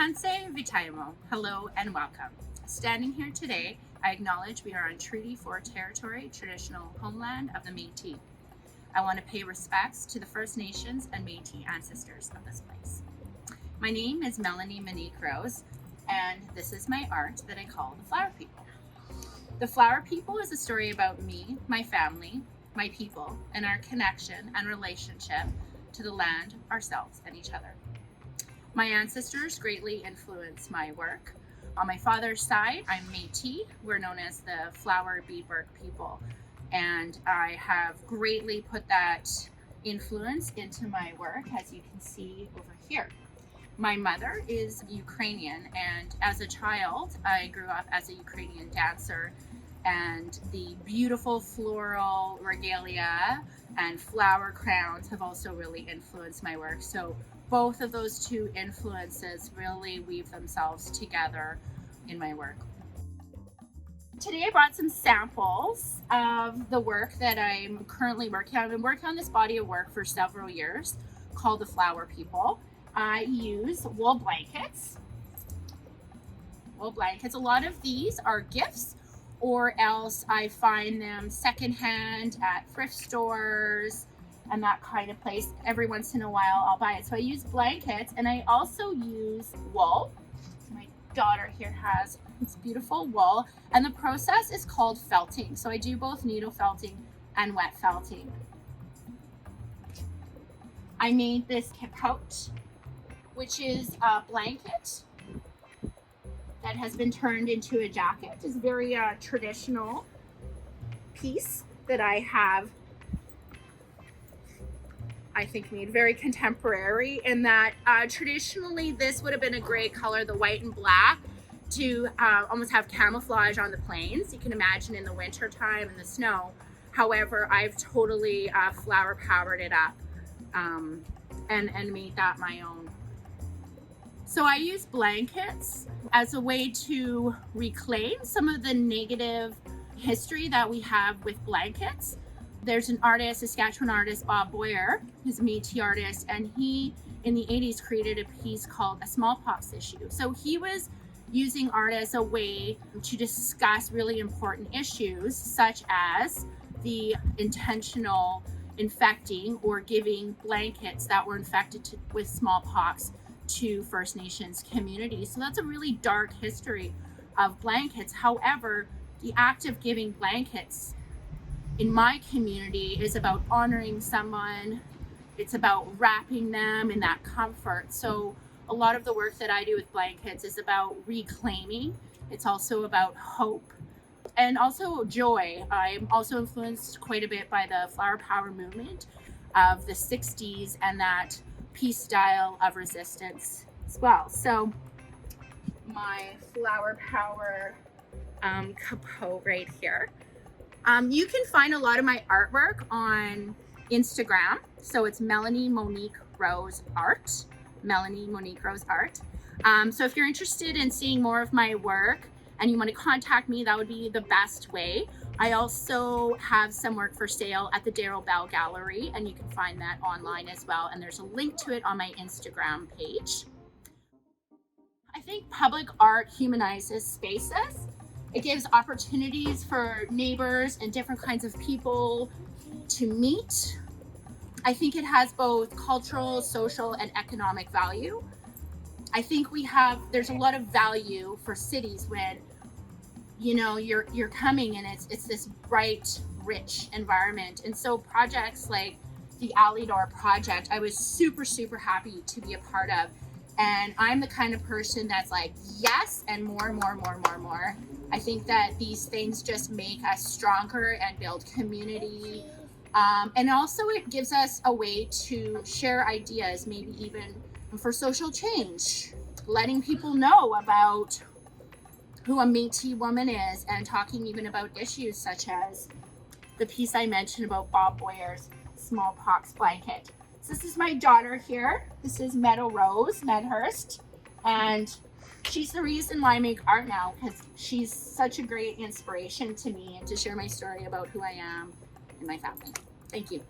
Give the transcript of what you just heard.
Hanse Vitaimo, hello and welcome. Standing here today, I acknowledge we are on Treaty 4 territory, traditional homeland of the Métis. I want to pay respects to the First Nations and Métis ancestors of this place. My name is Melanie Monique Rose, and this is my art that I call The Flower People. The Flower People is a story about me, my family, my people, and our connection and relationship to the land, ourselves, and each other. My ancestors greatly influenced my work. On my father's side, I'm Métis. We're known as the flower beadwork people. And I have greatly put that influence into my work, as you can see over here. My mother is Ukrainian, and as a child, I grew up as a Ukrainian dancer, and the beautiful floral regalia and flower crowns have also really influenced my work. So both of those two influences really weave themselves together in my work. Today I brought some samples of the work that I'm currently working on. I've been working on this body of work for several years called The Flower People. I use wool blankets. A lot of these are gifts, or else I find them secondhand at thrift stores and that kind of place. Every once in a while I'll buy it. So I use blankets, and I also use wool. My daughter here has this beautiful wool, and the process is called felting. So I do both needle felting and wet felting. I made this capote, which is a blanket that has been turned into a jacket. It's a very traditional piece that I have, I think, made very contemporary, in that traditionally this would have been a great color, the white and black, to almost have camouflage on the plains. You can imagine in the winter time in the snow. However, I've totally flower powered it up and made that my own. So I use blankets as a way to reclaim some of the negative history that we have with blankets. There's an artist, Saskatchewan artist, Bob Boyer, who's a Métis artist, and he, in the 80s, created a piece called A Smallpox Issue. So he was using art as a way to discuss really important issues, such as the intentional infecting or giving blankets that were infected with smallpox to First Nations communities. So that's a really dark history of blankets. However, the act of giving blankets in my community is about honoring someone. It's about wrapping them in that comfort. So a lot of the work that I do with blankets is about reclaiming. It's also about hope and also joy. I'm also influenced quite a bit by the flower power movement of the 60s and that peace style of resistance as well. So my flower power capote right here. You can find a lot of my artwork on Instagram. So it's Melanie Monique Rose Art. Melanie Monique Rose Art. So if you're interested in seeing more of my work and you want to contact me, that would be the best way. I also have some work for sale at the Darrell Bell Gallery, and you can find that online as well. And there's a link to it on my Instagram page. I think public art humanizes spaces. It gives opportunities for neighbors and different kinds of people to meet. I think it has both cultural, social, and economic value. I think there's a lot of value for cities when, you know, you're coming and it's this bright, rich environment. And so projects like the Alley Door project, I was super, super happy to be a part of. And I'm the kind of person that's like, yes, and more. I think that these things just make us stronger and build community. And also it gives us a way to share ideas, maybe even for social change, letting people know about who a Métis woman is, and talking even about issues such as the piece I mentioned about Bob Boyer's smallpox blanket. So this is my daughter here. This is Meadow Rose Medhurst, and she's the reason why I make art now, because she's such a great inspiration to me and to share my story about who I am and my family. Thank you.